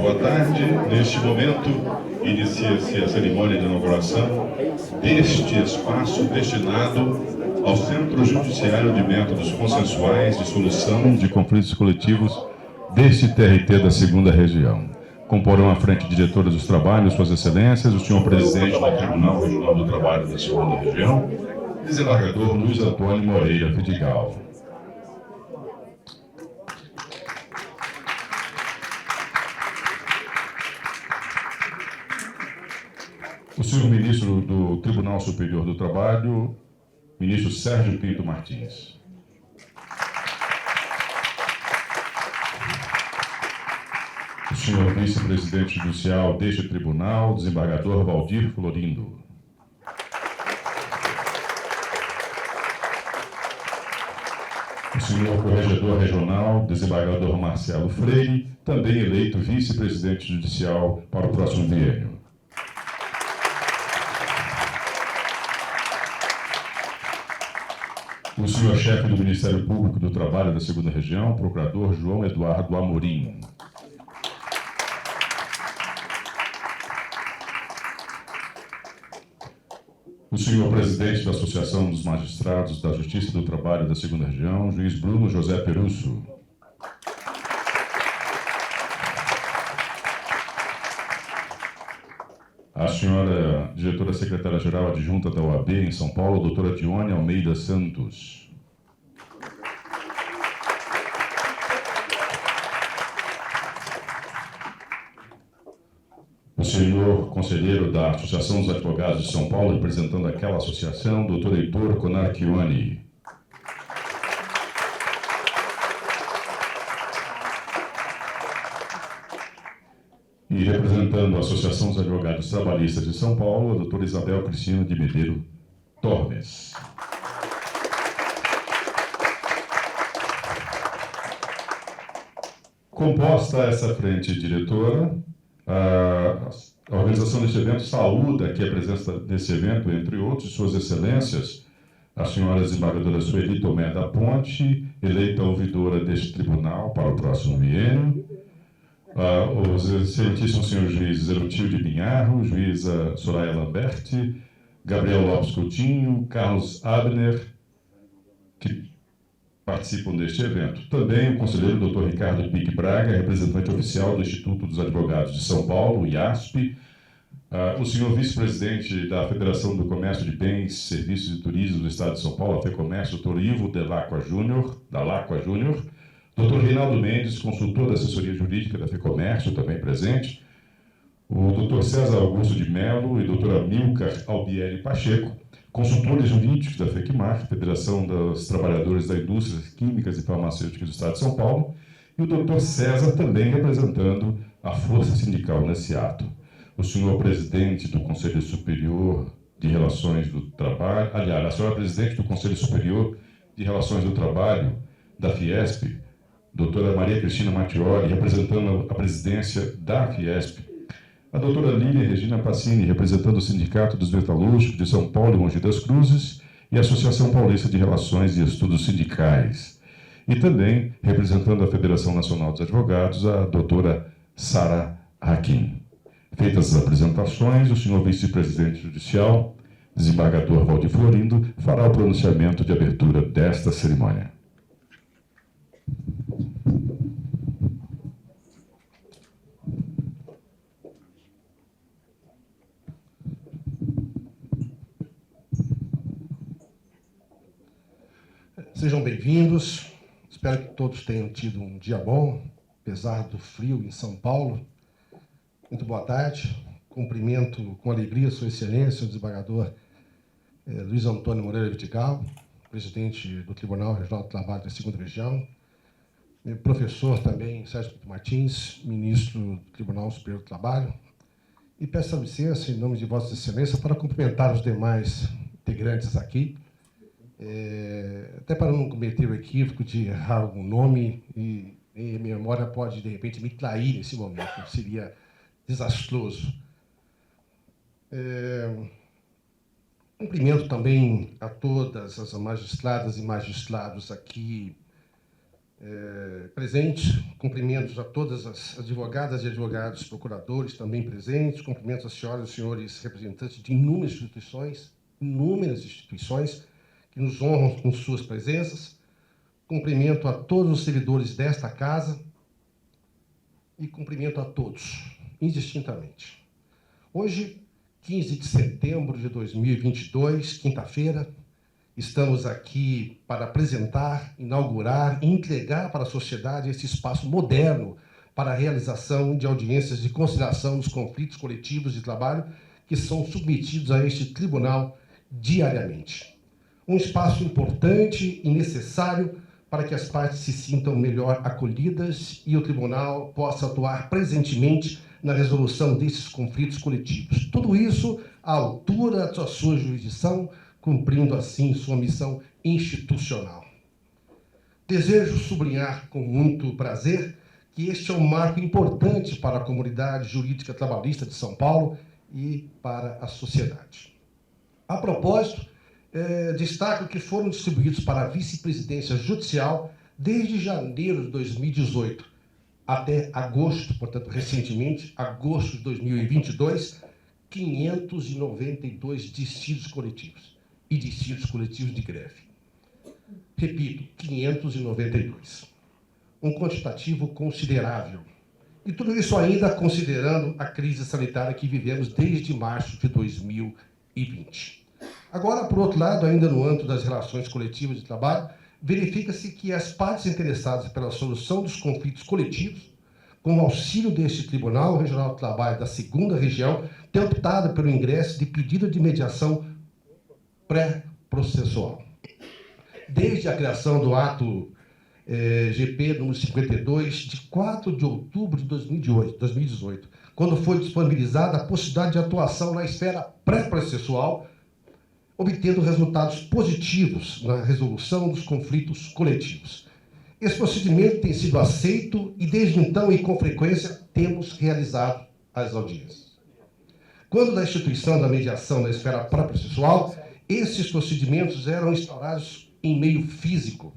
boa tarde. Neste momento, inicia-se a cerimônia de inauguração deste espaço destinado ao Centro Judiciário de Métodos Consensuais de Solução de Conflitos Coletivos deste TRT da 2ª Região. Comporão à frente diretora dos trabalhos, suas excelências, o senhor presidente do Tribunal Regional do Trabalho da 2ª Região, desembargador Luiz Antônio Moreira Vidigal. O senhor ministro do Tribunal Superior do Trabalho, ministro Sérgio Pinto Martins. O senhor vice-presidente judicial deste tribunal, desembargador Valdir Florindo. O senhor corregedor regional, desembargador Marcelo Freire, também eleito vice-presidente judicial para o próximo biênio. O senhor chefe do Ministério Público do Trabalho da 2ª Região, procurador João Eduardo Amorim. O senhor presidente da Associação dos Magistrados da Justiça do Trabalho da 2ª Região, juiz Bruno José Perusso. A senhora diretora secretária-geral adjunta da OAB em São Paulo, doutora Dione Almeida Santos. O senhor conselheiro da Associação dos Advogados de São Paulo, representando aquela associação, doutor Heitor Conarchioni. E representando a Associação dos Advogados Trabalhistas de São Paulo, a doutora Isabel Cristina de Medeiros Tormes. Composta essa frente diretora, a organização deste evento saúda aqui a presença desse evento, entre outros, suas excelências, a senhora desembargadora Sueli Tomé da Ponte, eleita ouvidora deste tribunal para o próximo biênio, os excelentíssimos senhores juízes Erutilde Binharro, juíza Soraya Lamberti, Gabriel Lopes Coutinho, Carlos Abner, que participam deste evento. Também o conselheiro Dr. Ricardo Pique Braga, representante oficial do Instituto dos Advogados de São Paulo, IASP, o senhor vice-presidente da Federação do Comércio de Bens, Serviços e Turismo do Estado de São Paulo, a FEComércio, Dr. Ivo Delacqua Júnior, Dr. Reinaldo Mendes, consultor da assessoria jurídica da FEComércio, também presente, o Dr. César Augusto de Mello e Dr. Amilcar Albieri Pacheco, consultores jurídicos da FECMAR, Federação dos Trabalhadores da Indústria Químicas e Farmacêuticas do Estado de São Paulo, e o Dr. César também representando a força sindical nesse ato. O senhor presidente do Conselho Superior de Relações do Trabalho, aliás, a senhora presidente do Conselho Superior de Relações do Trabalho da Fiesp, doutora Maria Cristina Mattioli, representando a presidência da Fiesp, a doutora Lília Regina Passini, representando o Sindicato dos Metalúrgicos de São Paulo e Mogi das Cruzes, e a Associação Paulista de Relações e Estudos Sindicais. E também, representando a Federação Nacional dos Advogados, a doutora Sara Hakim. Feitas as apresentações, o senhor vice-presidente judicial, desembargador Valdir Florindo, fará o pronunciamento de abertura desta cerimônia. Sejam bem-vindos. Espero que todos tenham tido um dia bom, apesar do frio em São Paulo. Muito boa tarde. Cumprimento com alegria Sua Excelência, o desembargador Luiz Antônio Moreira Vidigal, presidente do Tribunal Regional do Trabalho da 2ª Região. Meu professor também, Sérgio Pinto Martins, ministro do Tribunal Superior do Trabalho. E peço a licença, em nome de Vossa Excelência, para cumprimentar os demais integrantes aqui, até para não cometer o equívoco de errar algum nome, e a minha memória pode, de repente, me trair nesse momento, seria desastroso. Cumprimento também a todas as magistradas e magistrados aqui presente, cumprimentos a todas as advogadas e advogados, procuradores também presentes, cumprimentos às senhoras e senhores representantes de inúmeras instituições que nos honram com suas presenças, cumprimento a todos os servidores desta casa e cumprimento a todos, indistintamente. Hoje, 15 de setembro de 2022, quinta-feira, estamos aqui para apresentar, inaugurar e entregar para a sociedade esse espaço moderno para a realização de audiências de conciliação dos conflitos coletivos de trabalho que são submetidos a este tribunal diariamente. Um espaço importante e necessário para que as partes se sintam melhor acolhidas e o tribunal possa atuar presentemente na resolução desses conflitos coletivos. Tudo isso à altura da sua jurisdição, cumprindo assim sua missão institucional. Desejo sublinhar com muito prazer que este é um marco importante para a comunidade jurídica trabalhista de São Paulo e para a sociedade. A propósito, destaco que foram distribuídos para a vice-presidência judicial desde janeiro de 2018 até agosto, portanto, recentemente, agosto de 2022, 592 dissídios coletivos e dissídios coletivos de greve. Repito, 592. Um quantitativo considerável. E tudo isso ainda considerando a crise sanitária que vivemos desde março de 2020. Agora, por outro lado, ainda no âmbito das relações coletivas de trabalho, verifica-se que as partes interessadas pela solução dos conflitos coletivos, com o auxílio deste Tribunal Regional do Trabalho da 2ª Região, têm optado pelo ingresso de pedido de mediação pré-processual. Desde a criação do ato GP número 52, de 4 de outubro de 2018, quando foi disponibilizada a possibilidade de atuação na esfera pré-processual, obtendo resultados positivos na resolução dos conflitos coletivos. Esse procedimento tem sido aceito e, desde então e com frequência, temos realizado as audiências. Quando da instituição da mediação na esfera pré-processual, esses procedimentos eram instaurados em meio físico,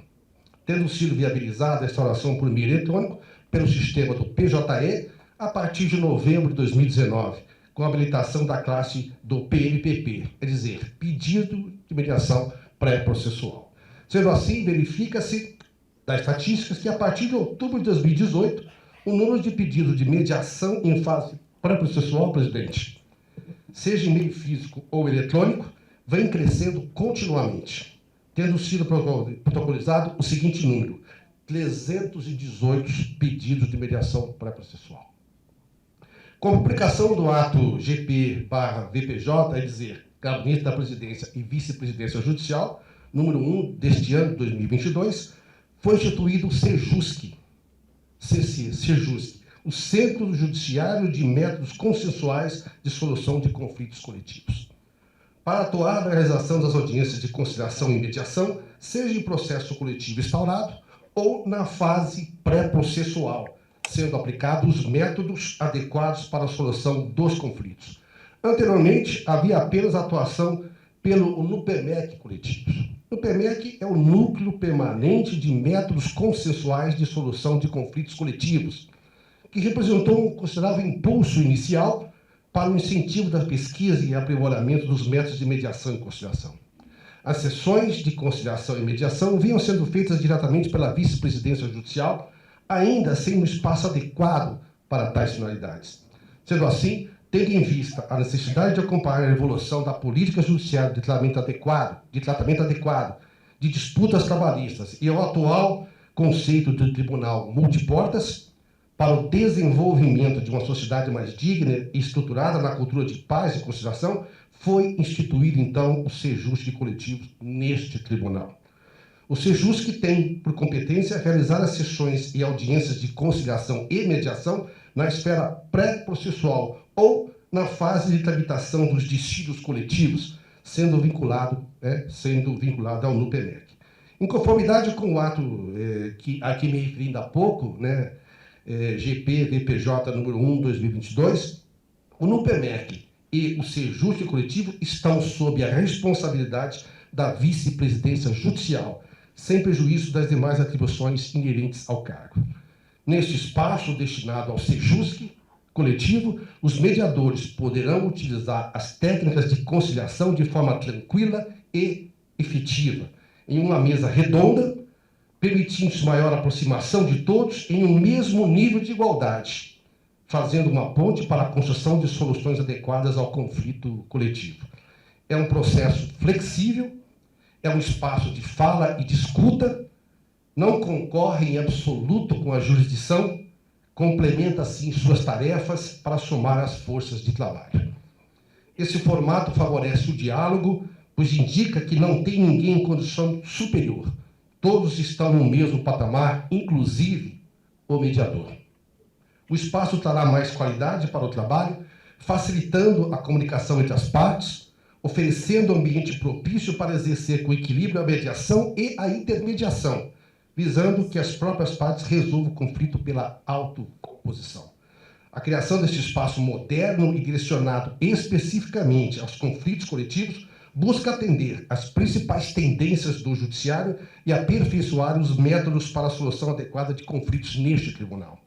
tendo sido viabilizada a instauração por meio eletrônico pelo sistema do PJE a partir de novembro de 2019, com a habilitação da classe do PMPP, quer dizer, Pedido de Mediação Pré-Processual. Sendo assim, verifica-se das estatísticas que, a partir de outubro de 2018, o número de pedidos de mediação em fase pré-processual, presidente, seja em meio físico ou eletrônico, vem crescendo continuamente, tendo sido protocolizado o seguinte número: 318 pedidos de mediação pré-processual. Com a publicação do ato GP/VPJ, é dizer, Gabinete da Presidência e Vice-Presidência Judicial, número 1 deste ano, 2022, foi instituído o CEJUSC, o Centro Judiciário de Métodos Consensuais de Solução de Conflitos Coletivos, para atuar na realização das audiências de conciliação e mediação, seja em processo coletivo instaurado ou na fase pré-processual, sendo aplicados os métodos adequados para a solução dos conflitos. Anteriormente, havia apenas atuação pelo NUPEMEC Coletivos. O NUPEMEC é o Núcleo Permanente de Métodos Consensuais de Solução de Conflitos Coletivos, que representou um considerável impulso inicial para o incentivo da pesquisa e aprimoramento dos métodos de mediação e conciliação. As sessões de conciliação e mediação vinham sendo feitas diretamente pela vice-presidência judicial, ainda sem um espaço adequado para tais finalidades. Sendo assim, tendo em vista a necessidade de acompanhar a evolução da política judiciária de tratamento adequado de disputas trabalhistas e ao atual conceito de tribunal multiportas, para o desenvolvimento de uma sociedade mais digna e estruturada na cultura de paz e conciliação, foi instituído, então, o CEJUSC coletivo neste tribunal. O CEJUSC tem por competência realizar as sessões e audiências de conciliação e mediação na esfera pré-processual ou na fase de tramitação dos dissídios coletivos, sendo vinculado ao NUPEMEC. Em conformidade com o ato a que me referi ainda há pouco, GP-VPJ número 1/2022, o NUPEMEC e o CEJUSC coletivo estão sob a responsabilidade da vice-presidência judicial, sem prejuízo das demais atribuições inerentes ao cargo. Neste espaço destinado ao sejusque coletivo, os mediadores poderão utilizar as técnicas de conciliação de forma tranquila e efetiva, em uma mesa redonda, permitindo maior aproximação de todos em um mesmo nível de igualdade, fazendo uma ponte para a construção de soluções adequadas ao conflito coletivo. É um processo flexível, é um espaço de fala e de escuta, não concorre em absoluto com a jurisdição, complementa, assim, suas tarefas para somar as forças de trabalho. Esse formato favorece o diálogo, pois indica que não tem ninguém em condição superior. Todos estão no mesmo patamar, inclusive o mediador. O espaço trará mais qualidade para o trabalho, facilitando a comunicação entre as partes, oferecendo um ambiente propício para exercer com equilíbrio a mediação e a intermediação, visando que as próprias partes resolvam o conflito pela autocomposição. A criação deste espaço moderno e direcionado especificamente aos conflitos coletivos busca atender às principais tendências do judiciário e aperfeiçoar os métodos para a solução adequada de conflitos neste tribunal.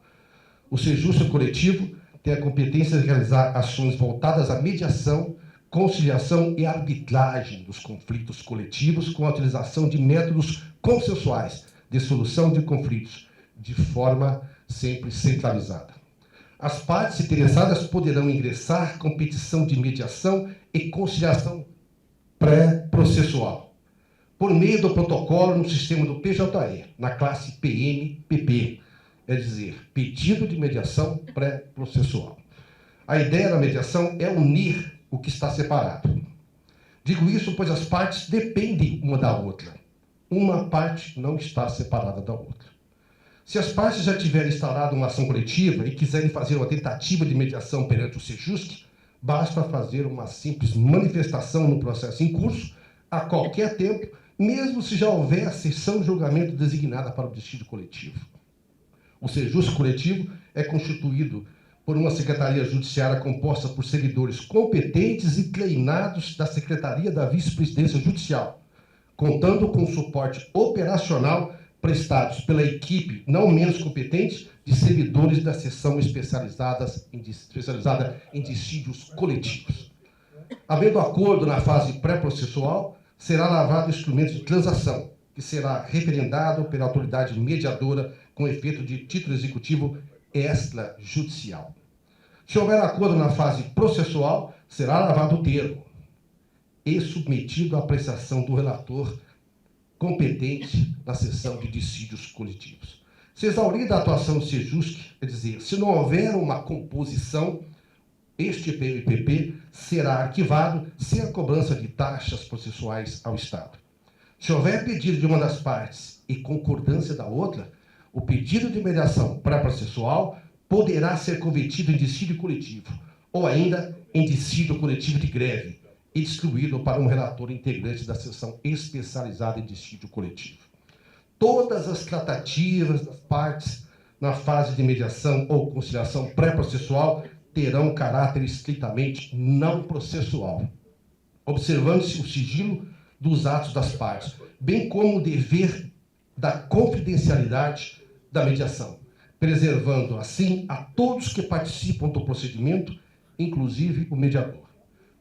O sejusque coletivo tem a competência de realizar ações voltadas à mediação, conciliação e arbitragem dos conflitos coletivos com a utilização de métodos consensuais de solução de conflitos, de forma sempre centralizada. As partes interessadas poderão ingressar com petição de mediação e conciliação pré-processual, por meio do protocolo no sistema do PJE, na classe PMPP, é dizer, pedido de mediação pré-processual. A ideia da mediação é unir o que está separado. Digo isso pois as partes dependem uma da outra. Uma parte não está separada da outra. Se as partes já tiverem instalado uma ação coletiva e quiserem fazer uma tentativa de mediação perante o sejusque, basta fazer uma simples manifestação no processo em curso, a qualquer tempo, mesmo se já houver a sessão de julgamento designada para o dissídio coletivo. O sejusque coletivo é constituído por uma secretaria judiciária composta por servidores competentes e treinados da Secretaria da Vice-Presidência Judicial, contando com o suporte operacional prestados pela equipe não menos competente de servidores da seção especializada em dissídios coletivos. Havendo acordo na fase pré-processual, será lavado o instrumento de transação, que será referendado pela autoridade mediadora com efeito de título executivo extrajudicial. Se houver acordo na fase processual, será lavado o termo e submetido à apreciação do relator competente na sessão de dissídios coletivos. Se exaurida a atuação do sejusque, quer dizer, se não houver uma composição, este PMPP será arquivado sem a cobrança de taxas processuais ao Estado. Se houver pedido de uma das partes e concordância da outra, o pedido de mediação pré-processual poderá ser convertido em dissídio coletivo, ou ainda em dissídio coletivo de greve, e distribuído para um relator integrante da seção especializada em dissídio coletivo. Todas as tratativas das partes na fase de mediação ou conciliação pré-processual terão caráter estritamente não processual, observando-se o sigilo dos atos das partes, bem como o dever da confidencialidade da mediação, preservando, assim, a todos que participam do procedimento, inclusive o mediador.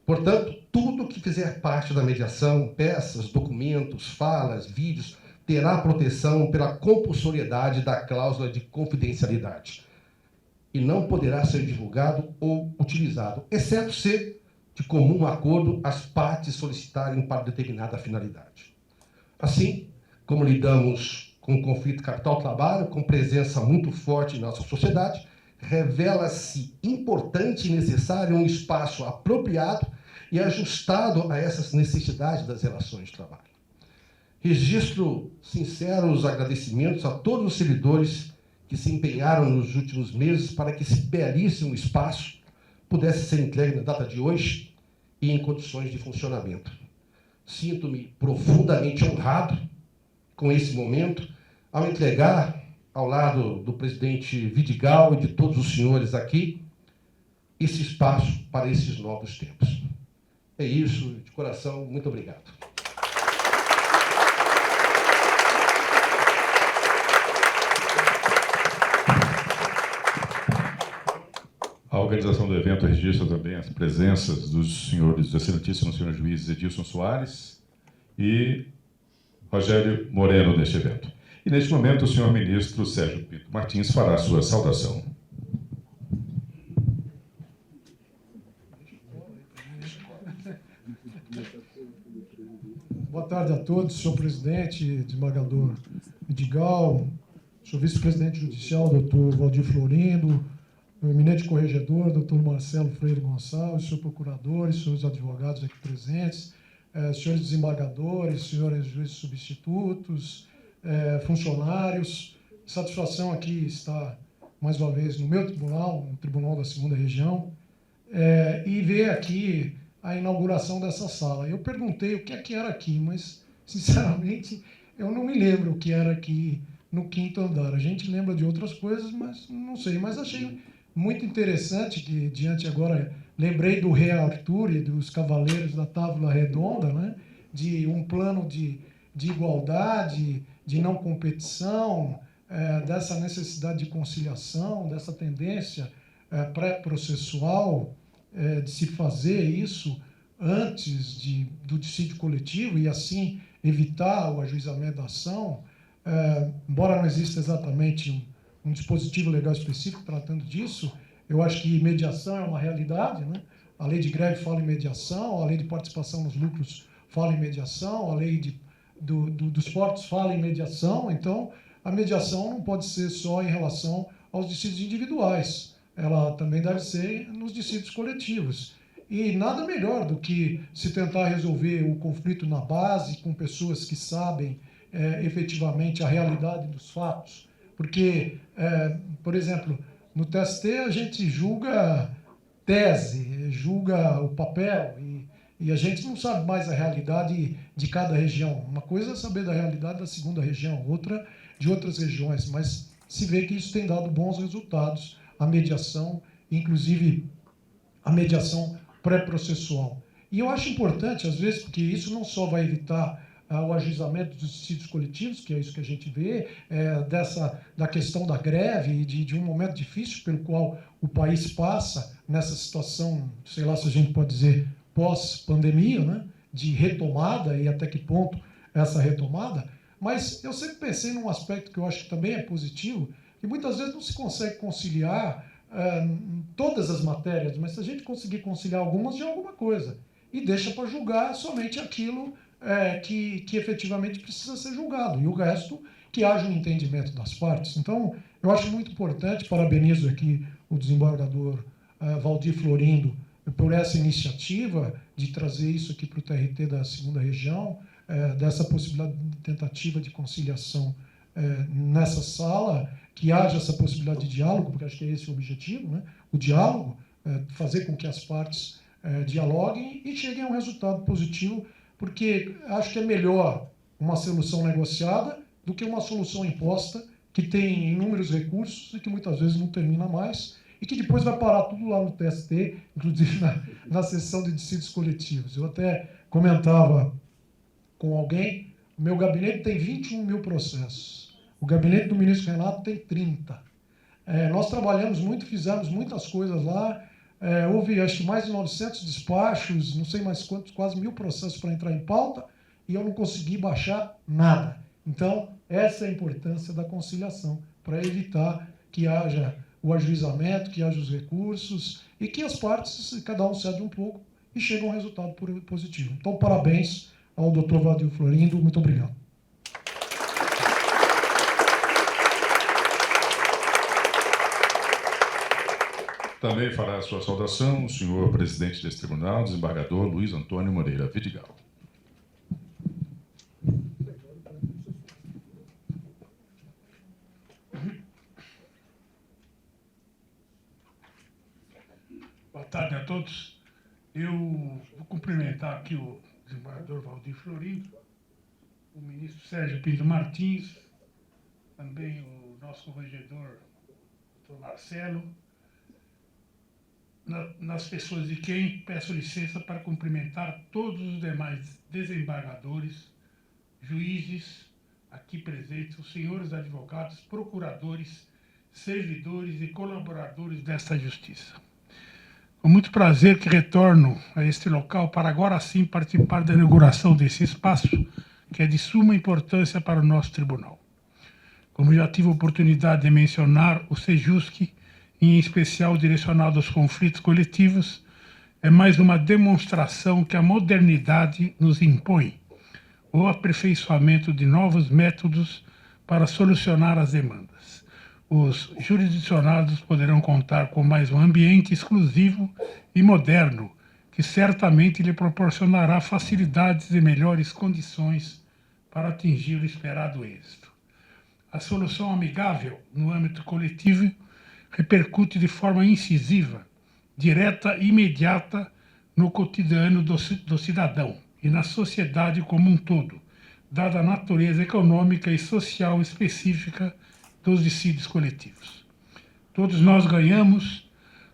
Portanto, tudo que fizer parte da mediação, peças, documentos, falas, vídeos, terá proteção pela compulsoriedade da cláusula de confidencialidade e não poderá ser divulgado ou utilizado, exceto se, de comum acordo, as partes solicitarem para determinada finalidade. Assim, como lidamos com o conflito capital-trabalho, com presença muito forte em nossa sociedade, revela-se importante e necessário um espaço apropriado e ajustado a essas necessidades das relações de trabalho. Registro sinceros agradecimentos a todos os servidores que se empenharam nos últimos meses para que esse belíssimo espaço pudesse ser entregue na data de hoje e em condições de funcionamento. Sinto-me profundamente honrado com esse momento ao entregar, ao lado do presidente Vidigal e de todos os senhores aqui, esse espaço para esses novos tempos. É isso, de coração, muito obrigado. organização do evento registra também as presenças dos senhores, excelentíssimos senhores juízes Edilson Soares e Rogério Moreno neste evento. E neste momento o senhor ministro Sérgio Pinto Martins fará a sua saudação. Boa tarde a todos, senhor presidente, desembargador Vidigal, senhor vice-presidente judicial, doutor Valdir Florindo, meu eminente corregedor, doutor Marcelo Freire Gonçalves, senhor procuradores, senhores advogados aqui presentes, senhores desembargadores, senhores juízes substitutos, funcionários. Satisfação aqui estar mais uma vez no meu tribunal, no Tribunal da Segunda Região, e ver aqui a inauguração dessa sala. Eu perguntei o que é que era aqui, mas, sinceramente, eu não me lembro o que era aqui no 5º andar. A gente lembra de outras coisas, mas não sei. Mas achei muito interessante que, diante agora, lembrei do rei Arthur e dos cavaleiros da Távola Redonda, né? De um plano de igualdade, de não competição, dessa necessidade de conciliação, dessa tendência pré-processual, de se fazer isso antes do dissídio coletivo e, assim, evitar o ajuizamento da ação, embora não exista exatamente um dispositivo legal específico tratando disso, eu acho que mediação é uma realidade, né? A lei de greve fala em mediação, a lei de participação nos lucros fala em mediação, a lei dos portos fala em mediação, então a mediação não pode ser só em relação aos dissídios individuais, ela também deve ser nos dissídios coletivos. E nada melhor do que se tentar resolver o conflito na base, com pessoas que sabem efetivamente a realidade dos fatos. Porque, por exemplo, no TST a gente julga tese, julga o papel, e a gente não sabe mais a realidade de cada região. Uma coisa é saber da realidade da segunda região, outra de outras regiões, mas se vê que isso tem dado bons resultados, a mediação, inclusive a mediação pré-processual. E eu acho importante, às vezes, porque isso não só vai evitar o ajuizamento dos dissídios coletivos, que é isso que a gente vê, da questão da greve e de um momento difícil pelo qual o país passa nessa situação, sei lá se a gente pode dizer, pós-pandemia, né, de retomada e até que ponto essa retomada, mas eu sempre pensei num aspecto que eu acho que também é positivo, que muitas vezes não se consegue conciliar todas as matérias, mas se a gente conseguir conciliar algumas, já é alguma coisa. E deixa para julgar somente aquilo que efetivamente precisa ser julgado. E o resto, que haja um entendimento das partes. Então, eu acho muito importante, parabenizo aqui o desembargador Valdir Florindo por essa iniciativa de trazer isso aqui para o TRT da segunda região, dessa possibilidade de tentativa de conciliação nessa sala, que haja essa possibilidade de diálogo, porque acho que é esse o objetivo, né? O diálogo, fazer com que as partes dialoguem e cheguem a um resultado positivo, porque acho que é melhor uma solução negociada do que uma solução imposta que tem inúmeros recursos e que muitas vezes não termina mais e que depois vai parar tudo lá no TST, inclusive na sessão de dissídios coletivos. Eu até comentava com alguém, o meu gabinete tem 21 mil processos. O gabinete do ministro Renato tem 30. Nós trabalhamos muito, fizemos muitas coisas lá. Houve, acho que, mais de 900 despachos, não sei mais quantos, quase 1000 processos para entrar em pauta, e eu não consegui baixar nada. Então, essa é a importância da conciliação, para evitar que haja o ajuizamento, que haja os recursos, e que as partes, cada um cede um pouco, e chegue a um resultado positivo. Então, parabéns ao doutor Valdir Florindo, muito obrigado. Também fará a sua saudação o senhor presidente deste tribunal, desembargador Luiz Antônio Moreira Vidigal. Boa tarde a todos. Eu vou cumprimentar aqui o desembargador Valdir Florindo, o ministro Sérgio Pinto Martins, também o nosso corregedor, doutor Marcelo, nas pessoas de quem peço licença para cumprimentar todos os demais desembargadores, juízes aqui presentes, os senhores advogados, procuradores, servidores e colaboradores desta justiça. Com muito prazer que retorno a este local para agora sim participar da inauguração desse espaço, que é de suma importância para o nosso tribunal. Como já tive a oportunidade de mencionar, o SEJUSC, em especial direcionado aos conflitos coletivos, é mais uma demonstração que a modernidade nos impõe, o aperfeiçoamento de novos métodos para solucionar as demandas. Os jurisdicionados poderão contar com mais um ambiente exclusivo e moderno, que certamente lhe proporcionará facilidades e melhores condições para atingir o esperado êxito. A solução amigável no âmbito coletivo repercute de forma incisiva, direta e imediata no cotidiano do cidadão e na sociedade como um todo, dada a natureza econômica e social específica dos dissídios coletivos. Todos nós ganhamos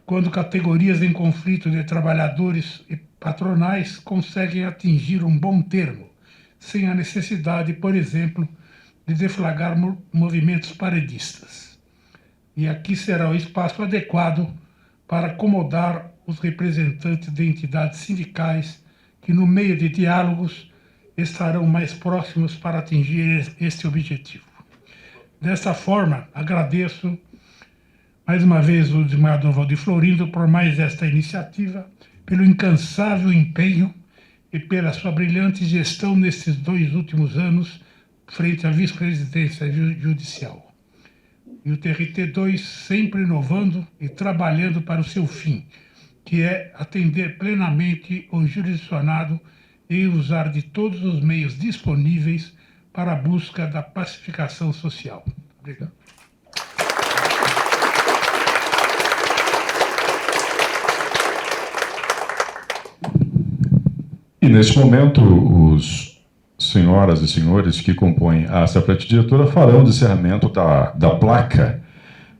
quando categorias em conflito de trabalhadores e patronais conseguem atingir um bom termo, sem a necessidade, por exemplo, de deflagrar movimentos paredistas. E aqui será o espaço adequado para acomodar os representantes de entidades sindicais que, no meio de diálogos, estarão mais próximos para atingir este objetivo. Dessa forma, agradeço mais uma vez o desembargador Valdir Florindo por mais esta iniciativa, pelo incansável empenho e pela sua brilhante gestão nesses 2 últimos anos frente à vice-presidência judicial. E o TRT2 sempre inovando e trabalhando para o seu fim, que é atender plenamente o jurisdicionado e usar de todos os meios disponíveis para a busca da pacificação social. Obrigado. E neste momento, os senhoras e senhores que compõem a frente diretora farão o encerramento da placa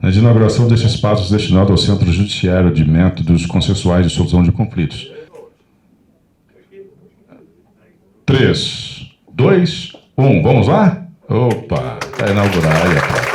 de inauguração deste espaço destinado ao Centro Judiciário de Métodos Consensuais de Solução de Conflitos. 3, 2, 1, vamos lá? Opa, está inaugurada aí a placa.